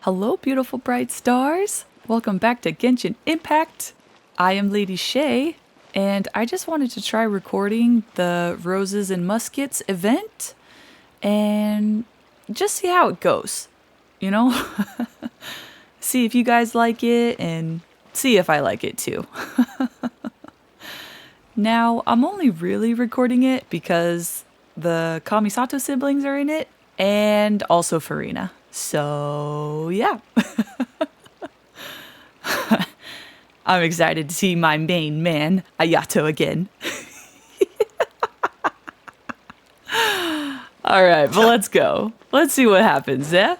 Hello, beautiful bright stars. Welcome back to Genshin Impact. I am Lady Shay, and I just wanted to try recording the Roses and Muskets event and just see how it goes. You know? See if you guys like it and see if I like it too. Now, I'm only really recording it because the Kamisato siblings are in it and also Farina. So, yeah. I'm excited to see my main man, Ayato, again. All right, but let's go. Let's see what happens, yeah?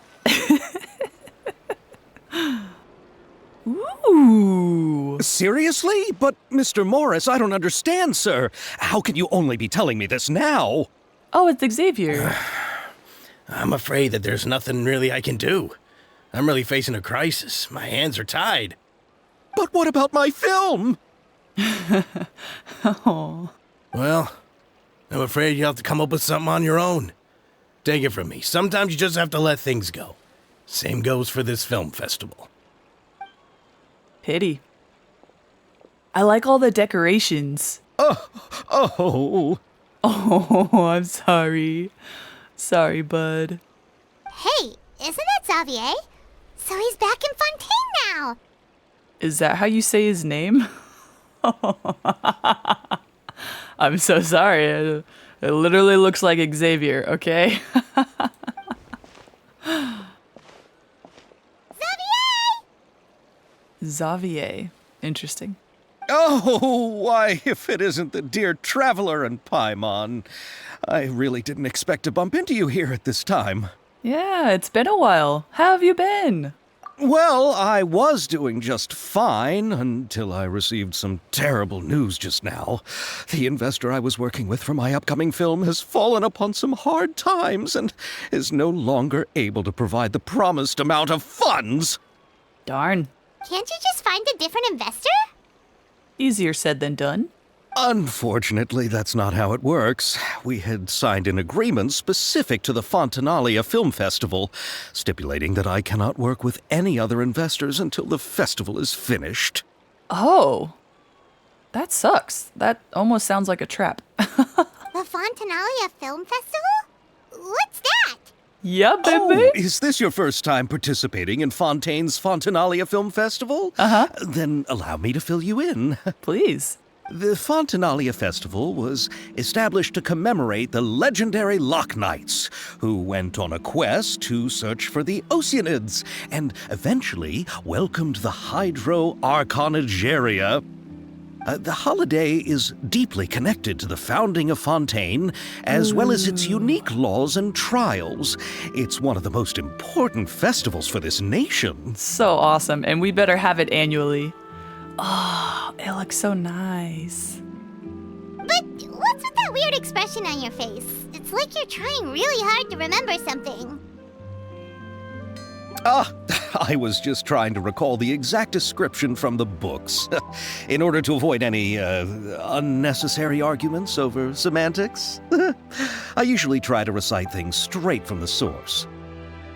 Ooh. Seriously? But, Mr. Morris, I don't understand, sir. How can you only be telling me this now? Oh, it's Xavier. I'm afraid that there's nothing really I can do. I'm really facing a crisis. My hands are tied. But what about my film? Oh. Well, I'm afraid you'll have to come up with something on your own. Take it from me. Sometimes you just have to let things go. Same goes for this film festival. Pity. I like all the decorations. Oh. Oh, I'm sorry. Sorry, bud. Hey, isn't that Xavier? So he's back in Fontaine now. Is that how you say his name? I'm so sorry. It literally looks like Xavier, okay? Xavier. Interesting. Oh, why, if it isn't the dear Traveler and Paimon. I really didn't expect to bump into you here at this time. Yeah, it's been a while. How have you been? Well, I was doing just fine until I received some terrible news just now. The investor I was working with for my upcoming film has fallen upon some hard times and is no longer able to provide the promised amount of funds. Darn. Can't you just find a different investor? Easier said than done. Unfortunately, that's not how it works. We had signed an agreement specific to the Fontaine Film Festival, stipulating that I cannot work with any other investors until the festival is finished. Oh. That sucks. That almost sounds like a trap. The Fontaine Film Festival? What's that? Yeah, baby. Oh, is this your first time participating in Fontaine's Fontaine Film Festival? Uh-huh. Then allow me to fill you in. Please. The Fontaine Festival was established to commemorate the legendary Loch Knights, who went on a quest to search for the Oceanids, and eventually welcomed the Hydro Arconageria. The holiday is deeply connected to the founding of Fontaine, as well as its unique laws and trials. It's one of the most important festivals for this nation. So awesome. And we better have it annually. Oh, it looks so nice. But what's with that weird expression on your face? It's like you're trying really hard to remember something. I was just trying to recall the exact description from the books, in order to avoid any unnecessary arguments over semantics. I usually try to recite things straight from the source.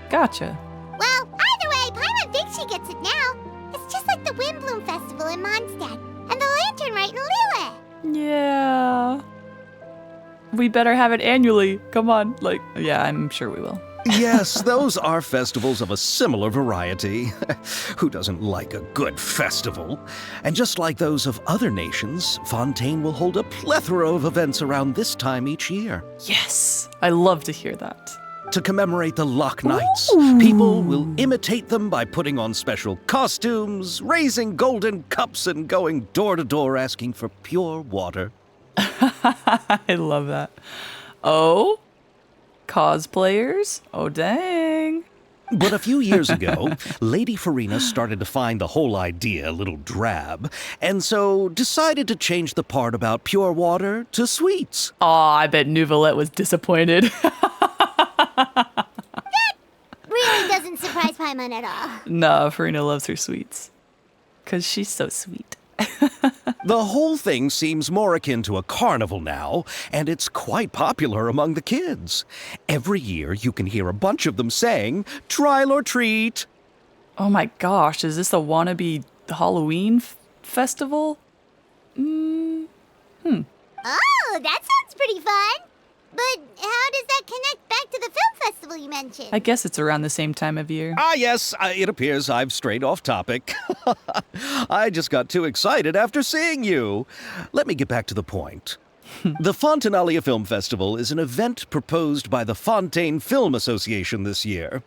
Gotcha. Well, either way, Paimon thinks she gets it now. It's just like the Windbloom Festival in Mondstadt, and the Lantern Rite in Lille. Yeah. We better have it annually. Come on. Yeah, I'm sure we will. Yes, those are festivals of a similar variety. Who doesn't like a good festival? And just like those of other nations, Fontaine will hold a plethora of events around this time each year. Yes. I love to hear that. To commemorate the Loch Knights, people will imitate them by putting on special costumes, raising golden cups, and going door to door asking for pure water. I love that. Oh? Cosplayers? Oh, dang. But a few years ago, Lady Farina started to find the whole idea a little drab, and so decided to change the part about pure water to sweets. Aw, I bet Nouvelette was disappointed. Really doesn't surprise Paimon at all. No, Farina loves her sweets. 'Cause she's so sweet. The whole thing seems more akin to a carnival now, and it's quite popular among the kids. Every year you can hear a bunch of them saying, "Trial or treat." Oh my gosh, is this a wannabe Halloween festival? Oh, that sounds pretty fun. But how does that connect back to the film festival you mentioned? I guess it's around the same time of year. Ah, yes, it appears I've strayed off topic. I just got too excited after seeing you. Let me get back to the point. The Fontaine Film Festival is an event proposed by the Fontaine Film Association this year.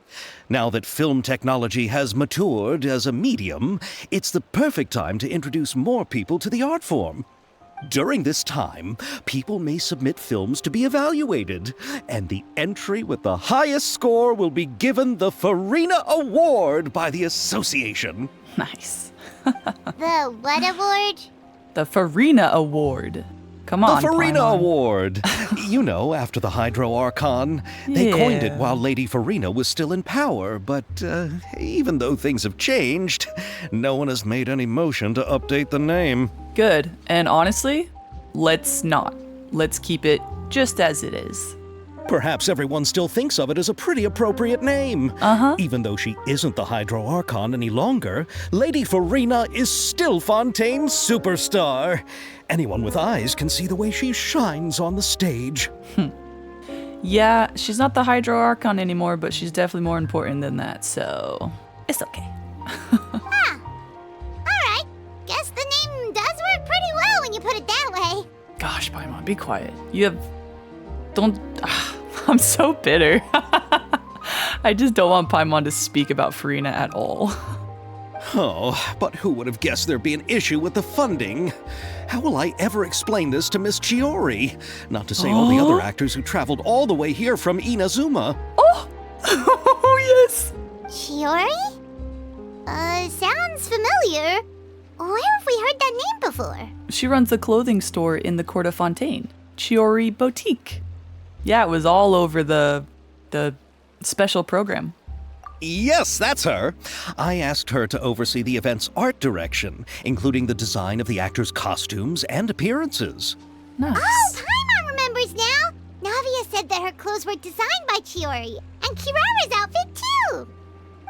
Now that film technology has matured as a medium, it's the perfect time to introduce more people to the art form. During this time, people may submit films to be evaluated, and the entry with the highest score will be given the Farina Award by the association. Nice. The what award? The Farina Award. Come on, The Farina Paimon. Award. You know, after the Hydro Archon. They coined it Yeah. while Lady Farina was still in power, but even though things have changed, no one has made any motion to update the name. Good. And honestly, let's not. Let's keep it just as it is. Perhaps everyone still thinks of it as a pretty appropriate name. Even though she isn't the Hydro Archon any longer, Lady Farina is still Fontaine's superstar. Anyone with eyes can see the way she shines on the stage. Yeah, she's not the Hydro Archon anymore, but she's definitely more important than that, so it's okay. Alright, guess the name does work pretty well when you put it that way. Gosh, Paimon, be quiet. You have... Don't... I'm so bitter. I just don't want Paimon to speak about Farina at all. Oh, but who would have guessed there'd be an issue with the funding? How will I ever explain this to Miss Chiori? Not to say all the other actors who traveled all the way here from Inazuma. Oh! Oh, yes! Chiori? Sounds familiar. Where have we heard that name before? She runs the clothing store in the Court of Fontaine. Chiori Boutique. Yeah, it was all over the special program. Yes, that's her. I asked her to oversee the event's art direction, including the design of the actors' costumes and appearances. Nice. Oh, Paimon remembers now. Navia said that her clothes were designed by Chiori, and Kirara's outfit too.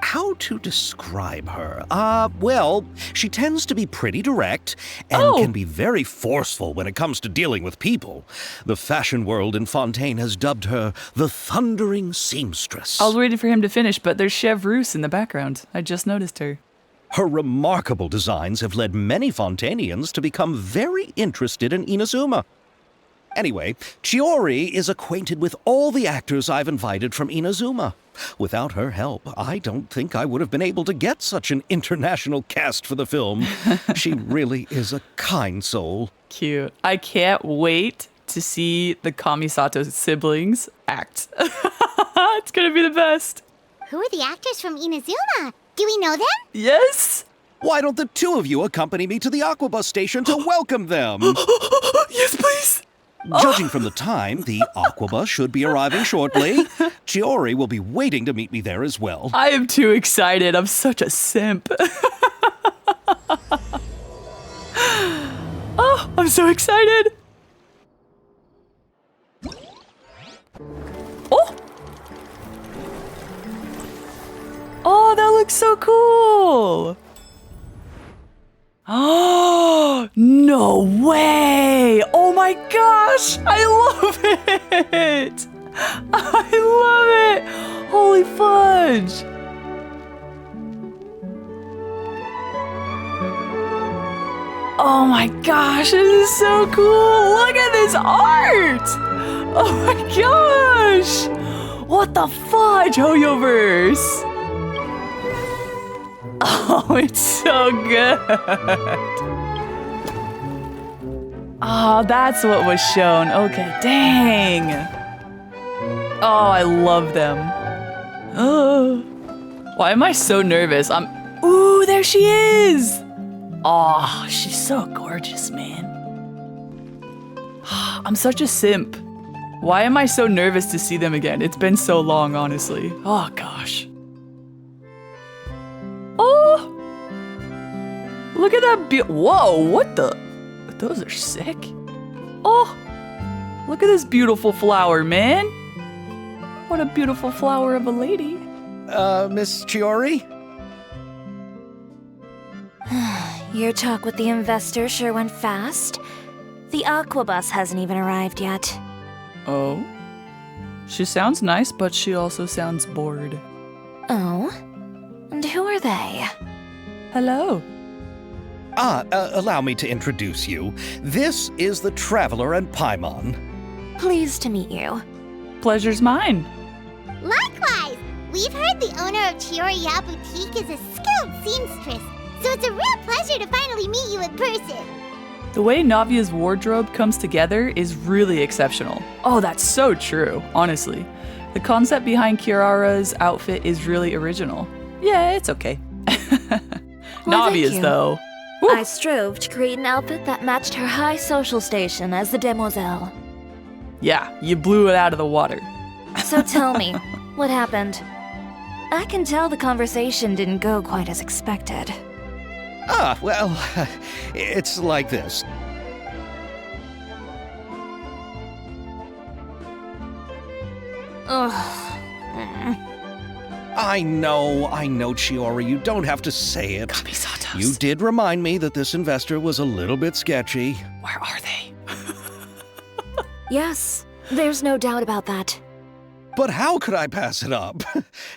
How to describe her? Well, she tends to be pretty direct and can be very forceful when it comes to dealing with people. The fashion world in Fontaine has dubbed her the Thundering Seamstress. I was waiting for him to finish, but there's Chevreuse in the background. I just noticed her. Her remarkable designs have led many Fontainians to become very interested in Inazuma. Anyway, Chiori is acquainted with all the actors I've invited from Inazuma. Without her help, I don't think I would have been able to get such an international cast for the film. She really is a kind soul. Cute. I can't wait to see the Kamisato siblings act. It's gonna be the best. Who are the actors from Inazuma? Do we know them? Yes! Why don't the two of you accompany me to the Aquabus station to welcome them? Yes, please! Judging from the time, the Aquabus should be arriving shortly. Chiori will be waiting to meet me there as well. I am too excited. I'm such a simp. Oh, I'm so excited. Oh! Oh, that looks so cool. Oh, no way. Oh my gosh. I love it. I love it. Holy fudge. Oh my gosh, this is so cool. Look at this art. Oh my gosh. What the fudge, Hoyoverse? Oh, it's so good. Oh, that's what was shown. Okay, dang. Oh, I love them. Oh, why am I so nervous? Ooh, there she is. Oh, she's so gorgeous, man. I'm such a simp. Why am I so nervous to see them again? It's been so long, honestly. Oh, gosh. Oh! Look at that whoa, what the? Those are sick. Oh! Look at this beautiful flower, man. What a beautiful flower of a lady. Miss Chiori? Your talk with the investor sure went fast. The aqua bus hasn't even arrived yet. Oh? She sounds nice, but she also sounds bored. Oh? And who are they? Hello. Allow me to introduce you. This is the Traveler and Paimon. Pleased to meet you. Pleasure's mine. Likewise! We've heard the owner of Chioriya Boutique is a skilled seamstress, so it's a real pleasure to finally meet you in person. The way Navia's wardrobe comes together is really exceptional. Oh, that's so true, honestly. The concept behind Kirara's outfit is really original. Yeah, it's okay. Well, thank Navia's, you. though. I strove to create an outfit that matched her high social station as the demoiselle. Yeah, you blew it out of the water. So tell me, what happened? I can tell the conversation didn't go quite as expected. Well, it's like this. Ugh. I know, Chiori, you don't have to say it. Kamisatos. You did remind me that this investor was a little bit sketchy. Where are they? Yes, there's no doubt about that. But how could I pass it up?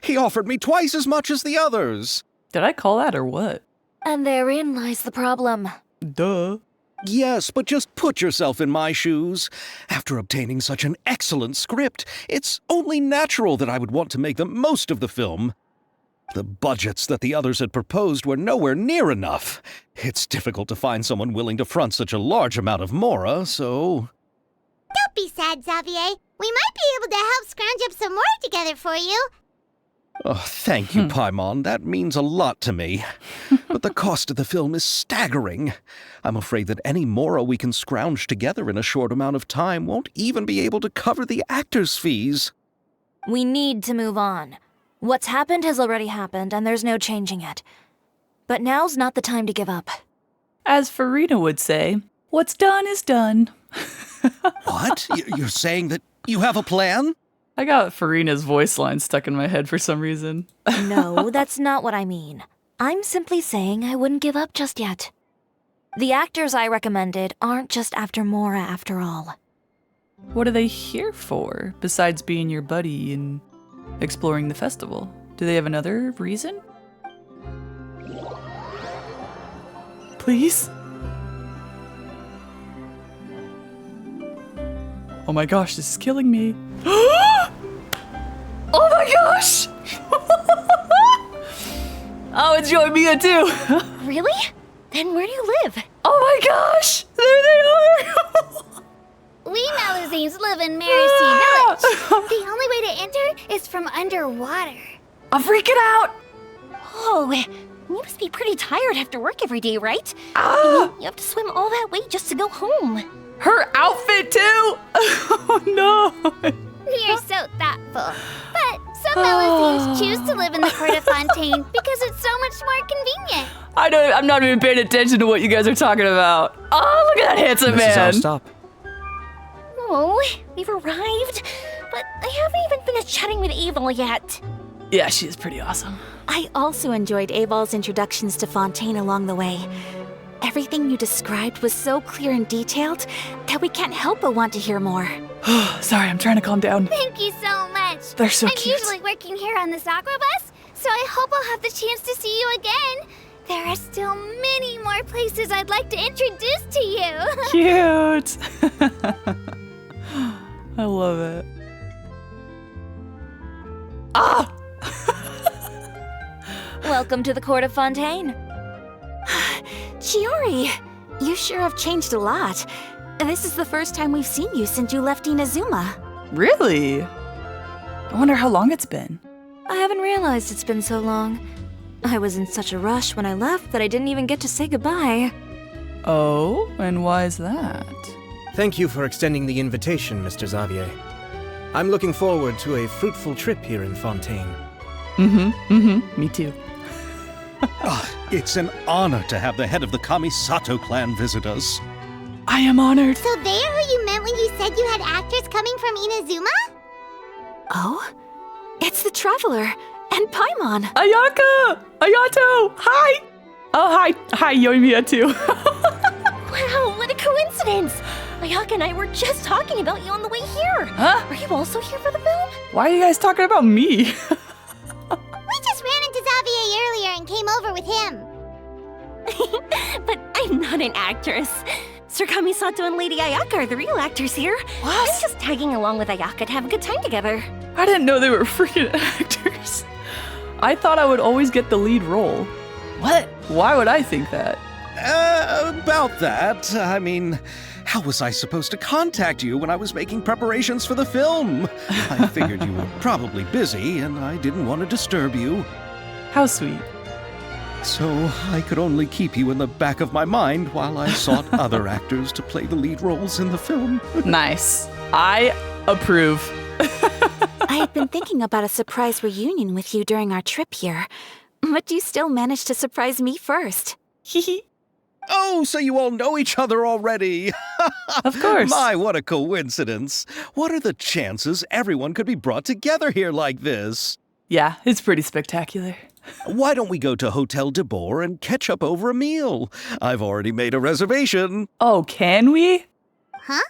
He offered me twice as much as the others. Did I call that or what? And therein lies the problem. Duh. Yes, but just put yourself in my shoes. After obtaining such an excellent script, it's only natural that I would want to make the most of the film. The budgets that the others had proposed were nowhere near enough. It's difficult to find someone willing to front such a large amount of mora, so... Don't be sad, Xavier. We might be able to help scrounge up some more together for you. Oh, thank you, Paimon. That means a lot to me. But the cost of the film is staggering. I'm afraid that any mora we can scrounge together in a short amount of time won't even be able to cover the actors' fees. We need to move on. What's happened has already happened, and there's no changing it. But now's not the time to give up. As Farina would say, what's done is done. What? You're saying that you have a plan? I got Farina's voice line stuck in my head for some reason. No, that's not what I mean. I'm simply saying I wouldn't give up just yet. The actors I recommended aren't just after Mora after all. What are they here for, besides being your buddy and exploring the festival? Do they have another reason? Please? Oh my gosh, this is killing me. Oh my gosh! Oh, enjoy Mia too! Really? Then where do you live? Oh my gosh! There they are! We Melusines live in Mary C. Village. The only way to enter is from underwater. I'm freaking out! Oh, you must be pretty tired after work every day, right? Ah! You have to swim all that way just to go home. Her outfit too! Oh no! You're so thoughtful. But some Melusines choose to live in the court of Fontaine because it's so much more convenient. I'm not even paying attention to what you guys are talking about. Oh, look at that handsome This is our man! stop. Oh, we've arrived, but I haven't even finished chatting with Abel yet. Yeah, she is pretty awesome. I also enjoyed Abel's introductions to Fontaine along the way. Everything you described was so clear and detailed that we can't help but want to hear more. Sorry, I'm trying to calm down. Thank you so much. They're so I'm cute. usually working here on this aqua bus, so I hope I'll have the chance to see you again. There are still many more places I'd like to introduce to you. Cute! I love it. Ah! Welcome to the court of Fontaine. Chiori, you sure have changed a lot. This is the first time we've seen you since you left Inazuma. Really? I wonder how long it's been. I haven't realized it's been so long. I was in such a rush when I left that I didn't even get to say goodbye. Oh, and why is that? Thank you for extending the invitation, Mr. Xavier. I'm looking forward to a fruitful trip here in Fontaine. Me too. It's an honor to have the head of the Kamisato clan visit us. I am honored. So they are who you meant when you said you had actors coming from Inazuma? Oh? It's the Traveler and Paimon. Ayaka! Ayato! Hi! Oh, hi. Hi, Yoimiya too. Wow, what a coincidence! Ayaka and I were just talking about you on the way here. Huh? Are you also here for the film? Why are you guys talking about me? We just ran into Xavier earlier and came over with him. But I'm not an actress. Sir Kamisato and Lady Ayaka are the real actors here. What? I'm just tagging along with Ayaka to have a good time together. I didn't know they were freaking actors. I thought I would always get the lead role. What? Why would I think that? About that, I mean, how was I supposed to contact you when I was making preparations for the film? I figured you were probably busy, and I didn't want to disturb you. How sweet. So I could only keep you in the back of my mind while I sought other actors to play the lead roles in the film. Nice. I approve. I had been thinking about a surprise reunion with you during our trip here, but you still managed to surprise me first. Hehe. Oh, so you all know each other already. Of course. My, what a coincidence. What are the chances everyone could be brought together here like this? Yeah, it's pretty spectacular. Why don't we go to Hotel de Boer and catch up over a meal? I've already made a reservation. Oh, can we? Huh?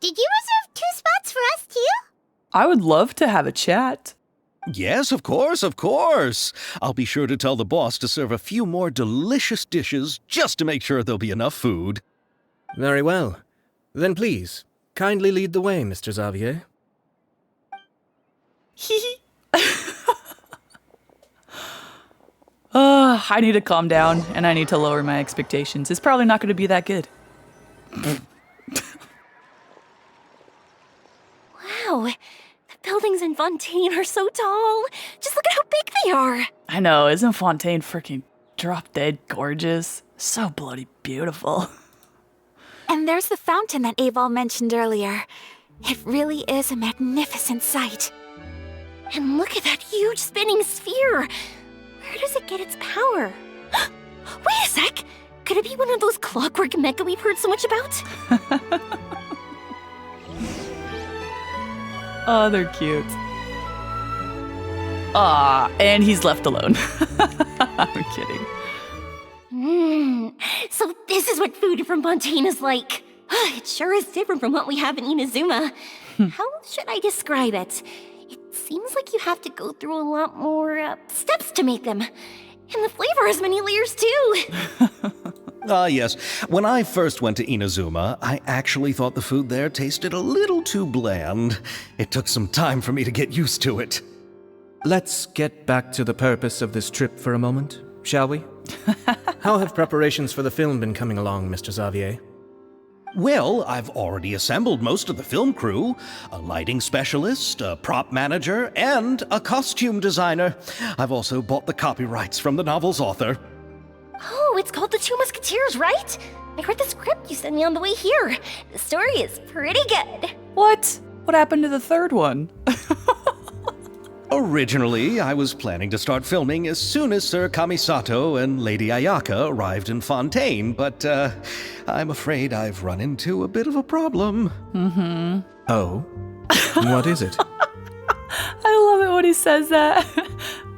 Did you reserve 2 spots for us too? I would love to have a chat. Yes, of course, of course. I'll be sure to tell the boss to serve a few more delicious dishes just to make sure there'll be enough food. Very well. Then please, kindly lead the way, Mr. Xavier. Hehe. I need to calm down, and I need to lower my expectations. It's probably not going to be that good. Wow, the buildings in Fontaine are so tall. Just look at how big they are. I know, isn't Fontaine freaking drop-dead gorgeous? So bloody beautiful. And there's the fountain that Aval mentioned earlier. It really is a magnificent sight. And look at that huge spinning sphere. Where does it get its power? Wait a sec! Could it be one of those clockwork mecha we've heard so much about? Oh, they're cute. Ah, and he's left alone. I'm kidding. So this is what food from Fontaine is like. It sure is different from what we have in Inazuma. How should I describe it? It seems like you have to go through a lot more steps to make them. And the flavor has many layers too. Yes. When I first went to Inazuma, I actually thought the food there tasted a little too bland. It took some time for me to get used to it. Let's get back to the purpose of this trip for a moment, shall we? How have preparations for the film been coming along, Mr. Xavier? Well, I've already assembled most of the film crew, a lighting specialist, a prop manager, and a costume designer. I've also bought the copyrights from the novel's author. Oh, it's called The Two Musketeers, right? I read the script you sent me on the way here. The story is pretty good. What? What happened to the third one? Originally, I was planning to start filming as soon as Sir Kamisato and Lady Ayaka arrived in Fontaine, but I'm afraid I've run into a bit of a problem. Oh? What is it? I love it when he says that.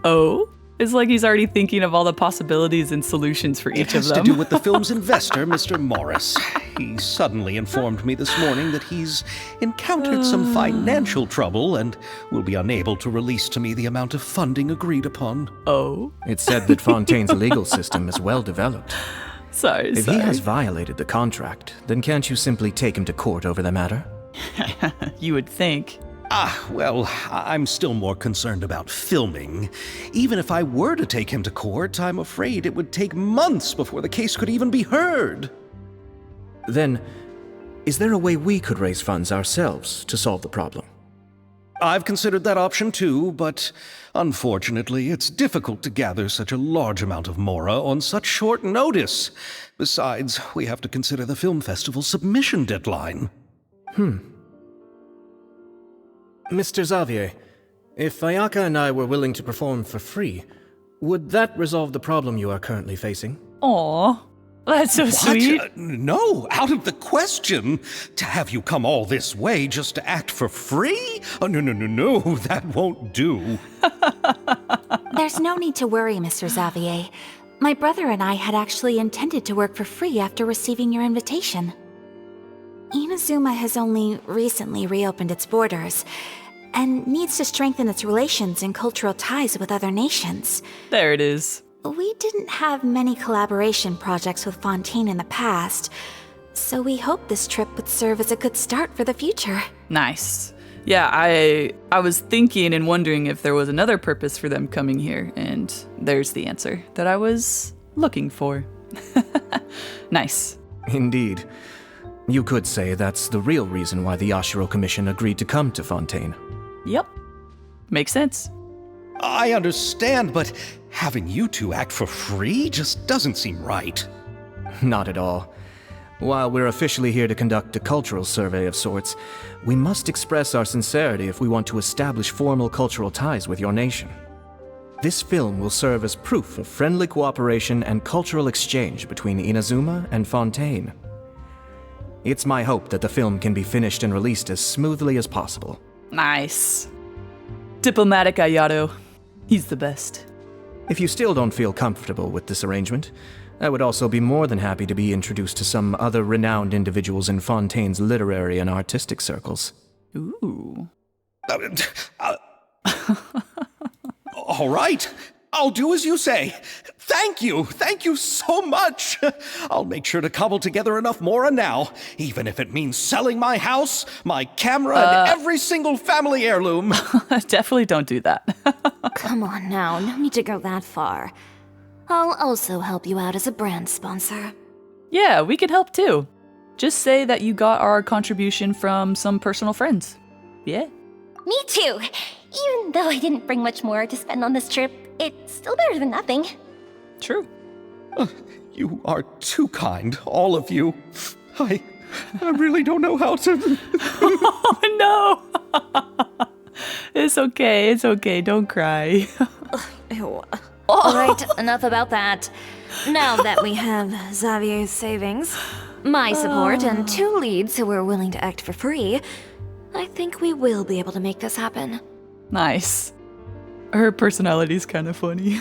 Oh? It's like he's already thinking of all the possibilities and solutions for It each of has them. to do with the film's investor, Mr. Morris. He suddenly informed me this morning that he's encountered some financial trouble and will be unable to release to me the amount of funding agreed upon. Oh? It's said that Fontaine's legal system is well developed. Sorry. If he has violated the contract, then can't you simply take him to court over the matter? You would think. Well, I'm still more concerned about filming. Even if I were to take him to court, I'm afraid it would take months before the case could even be heard. Then, is there a way we could raise funds ourselves to solve the problem? I've considered that option too, but unfortunately, it's difficult to gather such a large amount of mora on such short notice. Besides, we have to consider the film festival's submission deadline. Mr. Xavier, if Ayaka and I were willing to perform for free, would that resolve the problem you are currently facing? Aw, that's so sweet. No, out of the question. To have you come all this way just to act for free? Oh, no, that won't do. There's no need to worry, Mr. Xavier. My brother and I had actually intended to work for free after receiving your invitation. Inazuma has only recently reopened its borders, and needs to strengthen its relations and cultural ties with other nations. There it is. We didn't have many collaboration projects with Fontaine in the past, so we hoped this trip would serve as a good start for the future. Nice. Yeah, I was thinking and wondering if there was another purpose for them coming here, and there's the answer that I was looking for. Nice. Indeed. You could say that's the real reason why the Yashiro Commission agreed to come to Fontaine. Yep. Makes sense. I understand, but having you two act for free just doesn't seem right. Not at all. While we're officially here to conduct a cultural survey of sorts, we must express our sincerity if we want to establish formal cultural ties with your nation. This film will serve as proof of friendly cooperation and cultural exchange between Inazuma and Fontaine. It's my hope that the film can be finished and released as smoothly as possible. Nice. Diplomatic Ayato. He's the best. If you still don't feel comfortable with this arrangement, I would also be more than happy to be introduced to some other renowned individuals in Fontaine's literary and artistic circles. Ooh. All right, I'll do as you say. Thank you so much. I'll make sure to cobble together enough mora now, even if it means selling my house, my camera, and every single family heirloom. Definitely don't do that. Come on now, no need to go that far. I'll also help you out as a brand sponsor. Yeah, we could help too. Just say that you got our contribution from some personal friends. Yeah. Me too. Even though I didn't bring much more to spend on this trip, it's still better than nothing. True. You are too kind, all of you. I really don't know how to... Oh no! It's okay, don't cry. Ew. Alright, enough about that. Now that we have Xavier's savings, my support, and 2 leads who are willing to act for free, I think we will be able to make this happen. Nice. Her personality's kind of funny.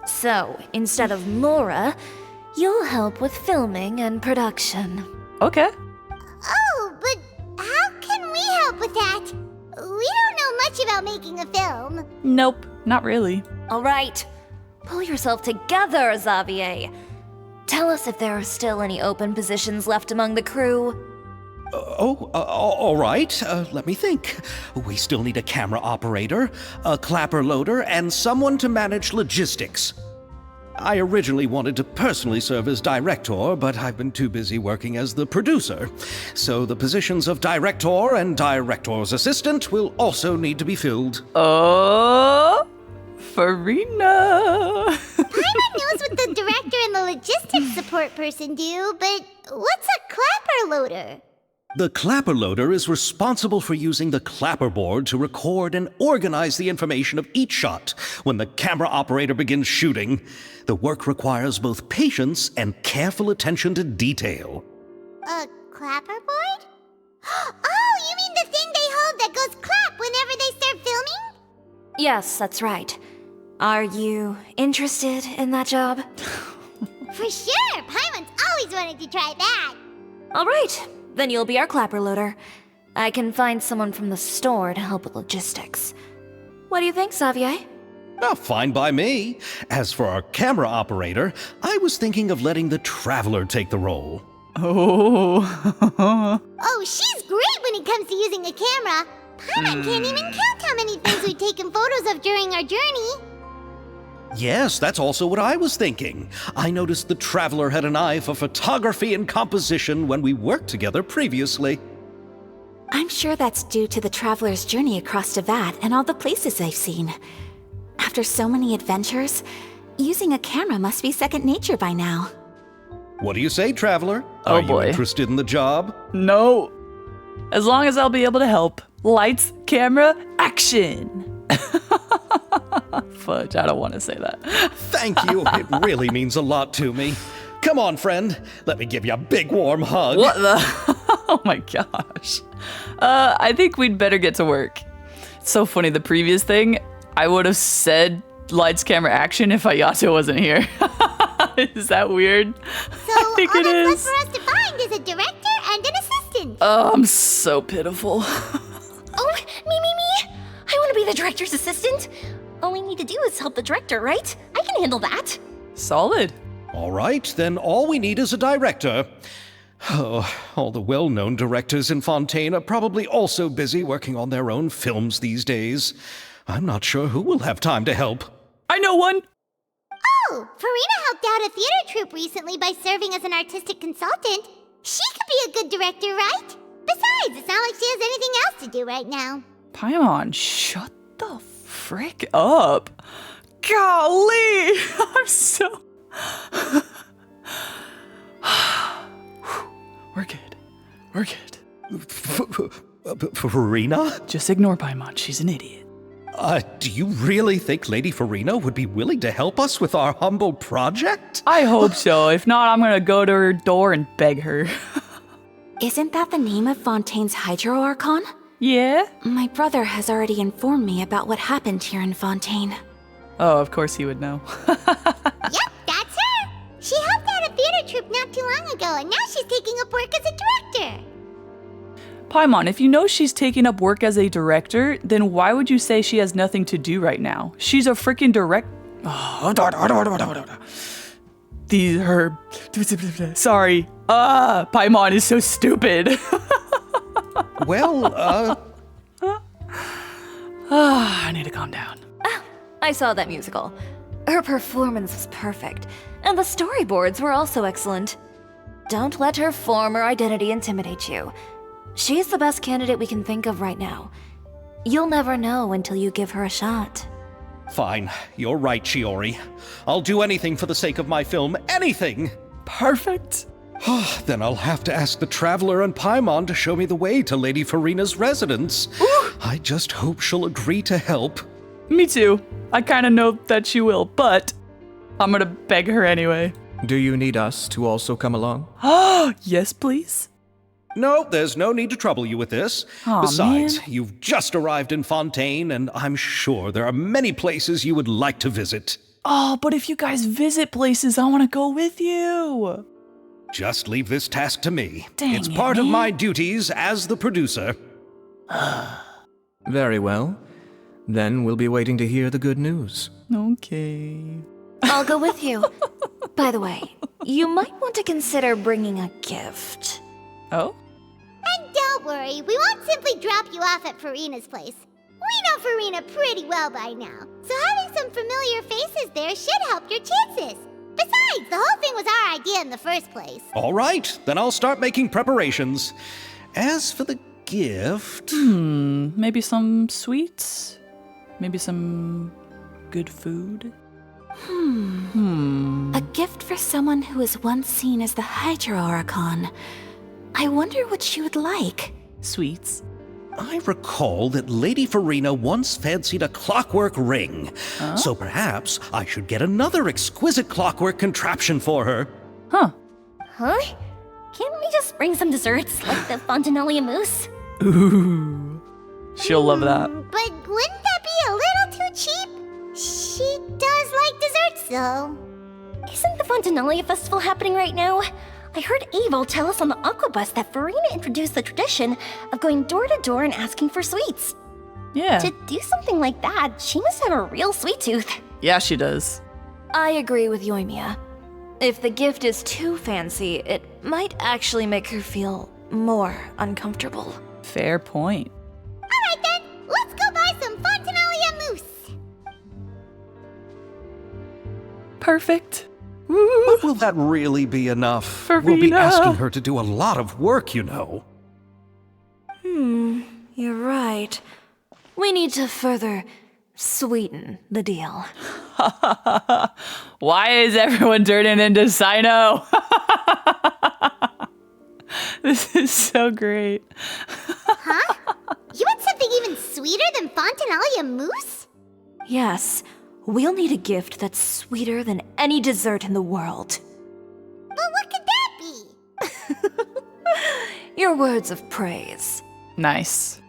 So, instead of Mora, you'll help with filming and production. Okay. Oh, but how can we help with that? We don't know much about making a film. Nope, not really. Alright, pull yourself together, Xavier. Tell us if there are still any open positions left among the crew. All right. Let me think. We still need a camera operator, a clapper loader, and someone to manage logistics. I originally wanted to personally serve as director, but I've been too busy working as the producer. So the positions of director and director's assistant will also need to be filled. Oh, Farina. Paimon knows what the director and the logistics support person do, but what's a clapper loader? The clapper loader is responsible for using the clapper board to record and organize the information of each shot when the camera operator begins shooting. The work requires both patience and careful attention to detail. A clapper board? Oh, you mean the thing they hold that goes clap whenever they start filming? Yes, that's right. Are you interested in that job? For sure! Paimon's always wanted to try that. Alright, then you'll be our clapper loader. I can find someone from the store to help with logistics. What do you think, Xavier? Fine by me. As for our camera operator, I was thinking of letting the Traveler take the role. Oh. Oh, she's great when it comes to using a camera. Paimon can't even count how many things we've taken photos of during our journey. Yes, that's also what I was thinking. I noticed the Traveler had an eye for photography and composition when we worked together previously. I'm sure that's due to the traveler's journey across Teyvat and all the places they've seen. After so many adventures, using a camera must be second nature by now. What do you say, Traveler? Oh, Are boy. you interested in the job? No. As long as I'll be able to help. Lights, camera, action. Fudge, I don't want to say that. Thank you. It really means a lot to me. Come on, friend. Let me give you a big warm hug. What the? Oh my gosh. I think we'd better get to work. It's so funny. The previous thing, I would have said lights, camera, action if Hayato wasn't here. Is that weird? So I think all it that's left is. for us to find is a director and an assistant. Oh, I'm so pitiful. Oh, me. I want to be the director's assistant. All we need to do is help the director, right? I can handle that. Solid. All right, then all we need is a director. Oh, all the well-known directors in Fontaine are probably also busy working on their own films these days. I'm not sure who will have time to help. I know one. Oh, Farina helped out a theater troupe recently by serving as an artistic consultant. She could be a good director, right? Besides, it's not like she has anything else to do right now. Paimon, shut the frick up. Golly, I'm so... We're good. We're good. Farina? Just ignore Paimon. She's an idiot. Do you really think Lady Farina would be willing to help us with our humble project? I hope so. If not, I'm gonna go to her door and beg her. Isn't that the name of Fontaine's Hydro Archon? Yeah? My brother has already informed me about what happened here in Fontaine. Oh, of course he would know. Yep, that's her. She helped out a theater troupe not too long ago, and now she's taking up work as a director. Paimon, if you know she's taking up work as a director, then why would you say she has nothing to do right now? She's a freaking Sorry. Paimon is so stupid. Well, I need to calm down. I saw that musical. Her performance was perfect, and the storyboards were also excellent. Don't let her former identity intimidate you. She's the best candidate we can think of right now. You'll never know until you give her a shot. fine. You're right, Shiori. I'll do anything for the sake of my film. Anything! Perfect. Then I'll have to ask the Traveler and Paimon to show me the way to Lady Farina's residence. I just hope she'll agree to help. Me too. I kind of know that she will, but I'm gonna beg her anyway. Do you need us to also come along? Yes, please. No, there's no need to trouble you with this. Aw, Besides, man. you've just arrived in Fontaine, and I'm sure there are many places you would like to visit. Oh, but if you guys visit places, I want to go with you. Just leave this task to me. Dang it's it, part of man. my duties as the producer. Very well. Then we'll be waiting to hear the good news. Okay. I'll go with you. By the way, you might want to consider bringing a gift. Oh? And don't worry, we won't simply drop you off at Farina's place. We know Farina pretty well by now, so having some familiar faces there should help your chances. Besides, the whole thing was our idea in the first place. All right, then I'll start making preparations. As for the gift... Maybe some sweets? Maybe some good food? A gift for someone who was once seen as the Hydro Archon. I wonder what she would like. Sweets. I recall that Lady Farina once fancied a clockwork ring, so perhaps I should get another exquisite clockwork contraption for her. Huh. Huh? Can't we just bring some desserts, like the Fontaine mousse? Ooh. She'll love that. But wouldn't that be a little too cheap? She does like desserts, though. Isn't the Fontaine festival happening right now? I heard Abel tell us on the Aquabus that Farina introduced the tradition of going door to door and asking for sweets. Yeah. To do something like that, she must have a real sweet tooth. Yeah, she does. I agree with Yoimiya. If the gift is too fancy, it might actually make her feel more uncomfortable. Fair point. Alright then, let's go buy some Fontaine mousse. Perfect. But will that really be enough? We'll be Farina. asking her to do a lot of work, you know. You're right. We need to further sweeten the deal. Why is everyone turning into Sino? This is so great. You want something even sweeter than Fontaine mousse? Yes, we'll need a gift that's sweeter than any dessert in the world. But what could that be? Your words of praise. Nice.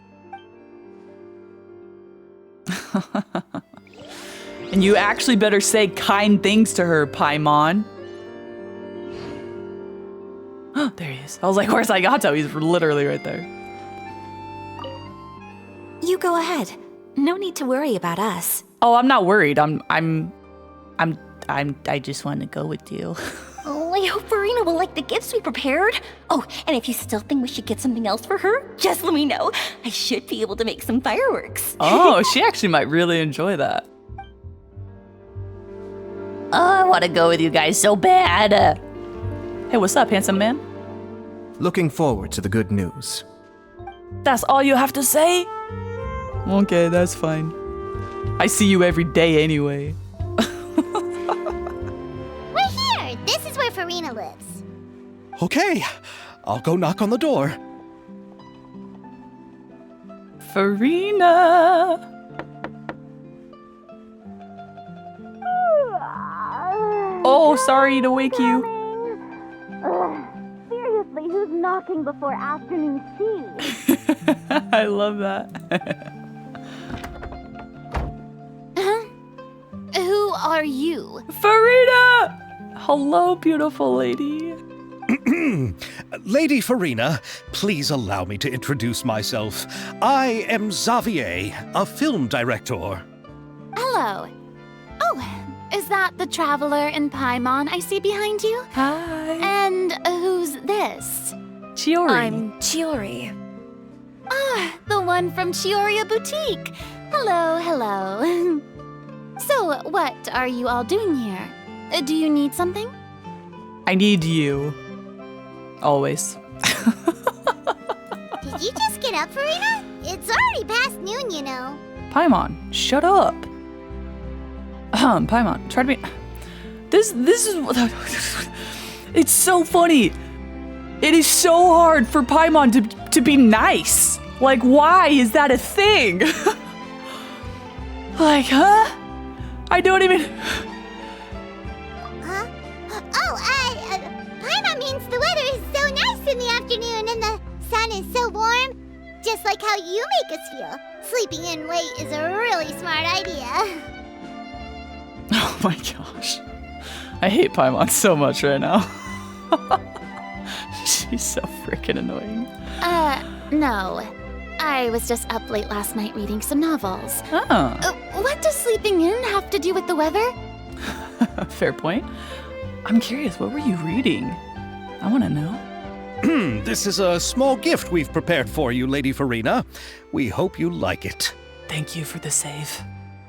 And you actually better say kind things to her, Paimon. There he is. I was like, where's Saigato? He's literally right there. You go ahead. No need to worry about us. Oh, I'm not worried. I just want to go with you. Oh, I hope Farina will like the gifts we prepared. Oh, and if you still think we should get something else for her, just let me know. I should be able to make some fireworks. Oh, she actually might really enjoy that. Oh, I want to go with you guys so bad. Hey, what's up, handsome man? Looking forward to the good news. That's all you have to say? Okay, that's fine. I see you every day anyway. We're here! This is where Farina lives. Okay, I'll go knock on the door. Farina! Oh, sorry to wake you. Seriously, who's knocking before afternoon tea? I love that. Who are you? Farina! Hello, beautiful lady. Lady Farina, please allow me to introduce myself. I am Xavier, a film director. Hello. Oh, is that the traveler in Paimon I see behind you? Hi. And who's this? Chiori. I'm Chiori. Ah, the one from Chioria Boutique. Hello, hello. So, what are you all doing here? Do you need something? I need you. Always. Did you just get up, Farina? It's already past noon, you know. Paimon, shut up. Paimon, try to be... This is... It's so funny. It is so hard for Paimon to be nice. Like, why is that a thing? Like, huh? I don't even... Huh? Oh, Paimon means the weather is so nice in the afternoon and the sun is so warm. Just like how you make us feel. Sleeping in late is a really smart idea. Oh my gosh. I hate Paimon so much right now. She's so freaking annoying. No. I was just up late last night reading some novels. Oh. What does sleeping in have to do with the weather? Fair point. I'm curious, what were you reading? I want to know. This is a small gift we've prepared for you, Lady Farina. We hope you like it. Thank you for the save.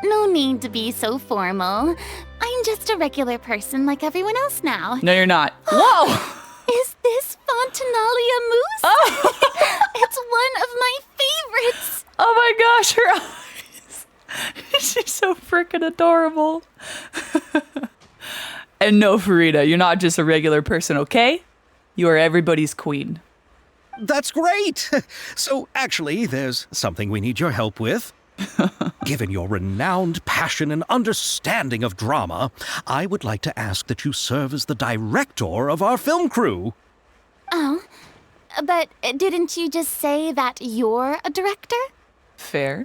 No need to be so formal. I'm just a regular person like everyone else now. No, you're not. Whoa! Is this Fontinalia mousse? Oh! It's one of my favorites. Oh my gosh, her eyes. She's so freaking adorable. And no, Farina, you're not just a regular person, okay? You are everybody's queen. That's great! So, actually, there's something we need your help with. Given your renowned passion and understanding of drama, I would like to ask that you serve as the director of our film crew. Oh, but didn't you just say that you're a director? Fair.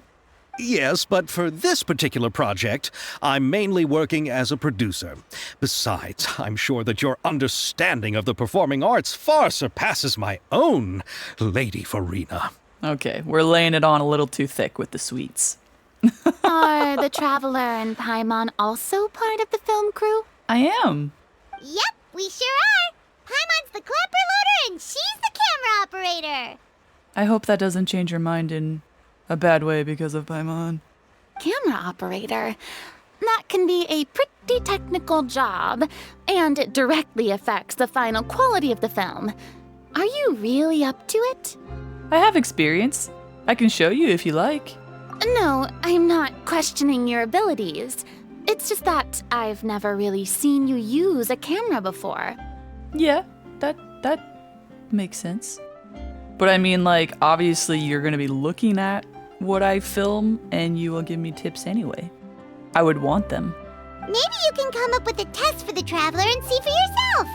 Yes, but for this particular project, I'm mainly working as a producer. Besides, I'm sure that your understanding of the performing arts far surpasses my own, Lady Farina. Okay, we're laying it on a little too thick with the sweets. Are the Traveler and Paimon also part of the film crew? I am. Yep, we sure are. Paimon's the clapper loader and she's the camera operator. I hope that doesn't change your mind in a bad way because of Paimon. Camera operator. That can be a pretty technical job, and it directly affects the final quality of the film. Are you really up to it? I have experience. I can show you if you like. No, I'm not questioning your abilities. It's just that I've never really seen you use a camera before. Yeah, that makes sense. But I mean, like, obviously you're gonna be looking at what I film and you will give me tips anyway. I would want them. Maybe you can come up with a test for the Traveler and see for yourself.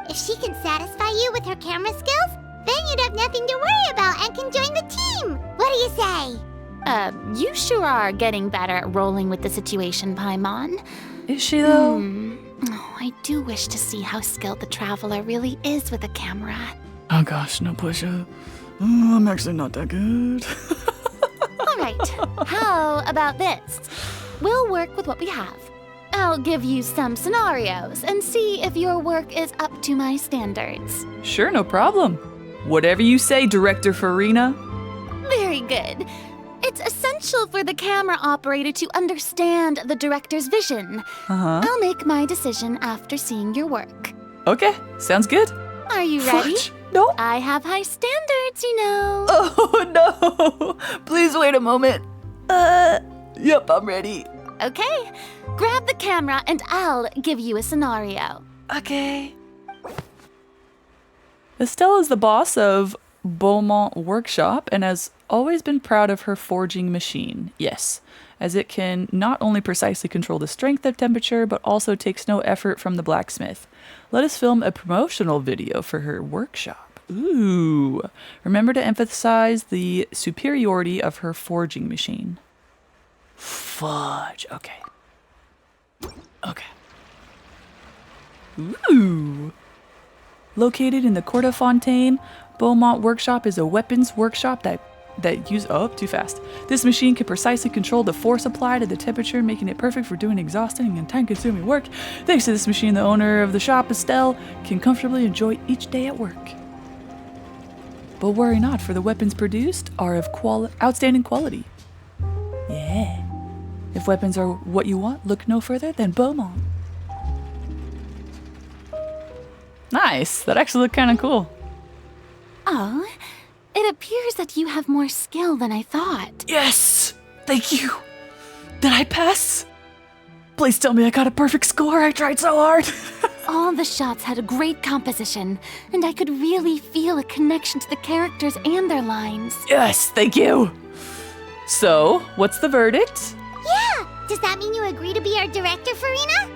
If she can satisfy you with her camera skills, then you'd have nothing to worry about and can join the team. What do you say? You sure are getting better at rolling with the situation, Paimon. Is she though? Oh, I do wish to see how skilled the traveler really is with a camera. Oh gosh, no Pusha. I'm actually not that good. All right, how about this? We'll work with what we have. I'll give you some scenarios and see if your work is up to my standards. Sure, no problem. Whatever you say, Director Farina. Very good. It's essential for the camera operator to understand the director's vision. I'll make my decision after seeing your work. Okay, sounds good. Are you ready? Fudge. No. I have high standards, you know. Oh no! Please wait a moment. Yep, I'm ready. Okay, grab the camera and I'll give you a scenario. Okay. Estelle is the boss of Beaumont Workshop and has always been proud of her forging machine. Yes, as it can not only precisely control the strength of temperature, but also takes no effort from the blacksmith. Let us film a promotional video for her workshop. Ooh. Remember to emphasize the superiority of her forging machine. Fudge. Okay. Okay. Ooh. Located in the court of Fontaine, Beaumont Workshop is a weapons workshop that too fast. This machine can precisely control the force applied to the temperature, making it perfect for doing exhausting and time-consuming work. Thanks to this machine, the owner of the shop, Estelle, can comfortably enjoy each day at work. But worry not, for the weapons produced are of outstanding quality. Yeah. If weapons are what you want, look no further than Beaumont. Nice. That actually looked kind of cool. Oh, it appears that you have more skill than I thought. Yes! Thank you! Did I pass? Please tell me I got a perfect score. I tried so hard. All the shots had a great composition, and I could really feel a connection to the characters and their lines. Yes, thank you. So, what's the verdict? Yeah! Does that mean you agree to be our director, Farina?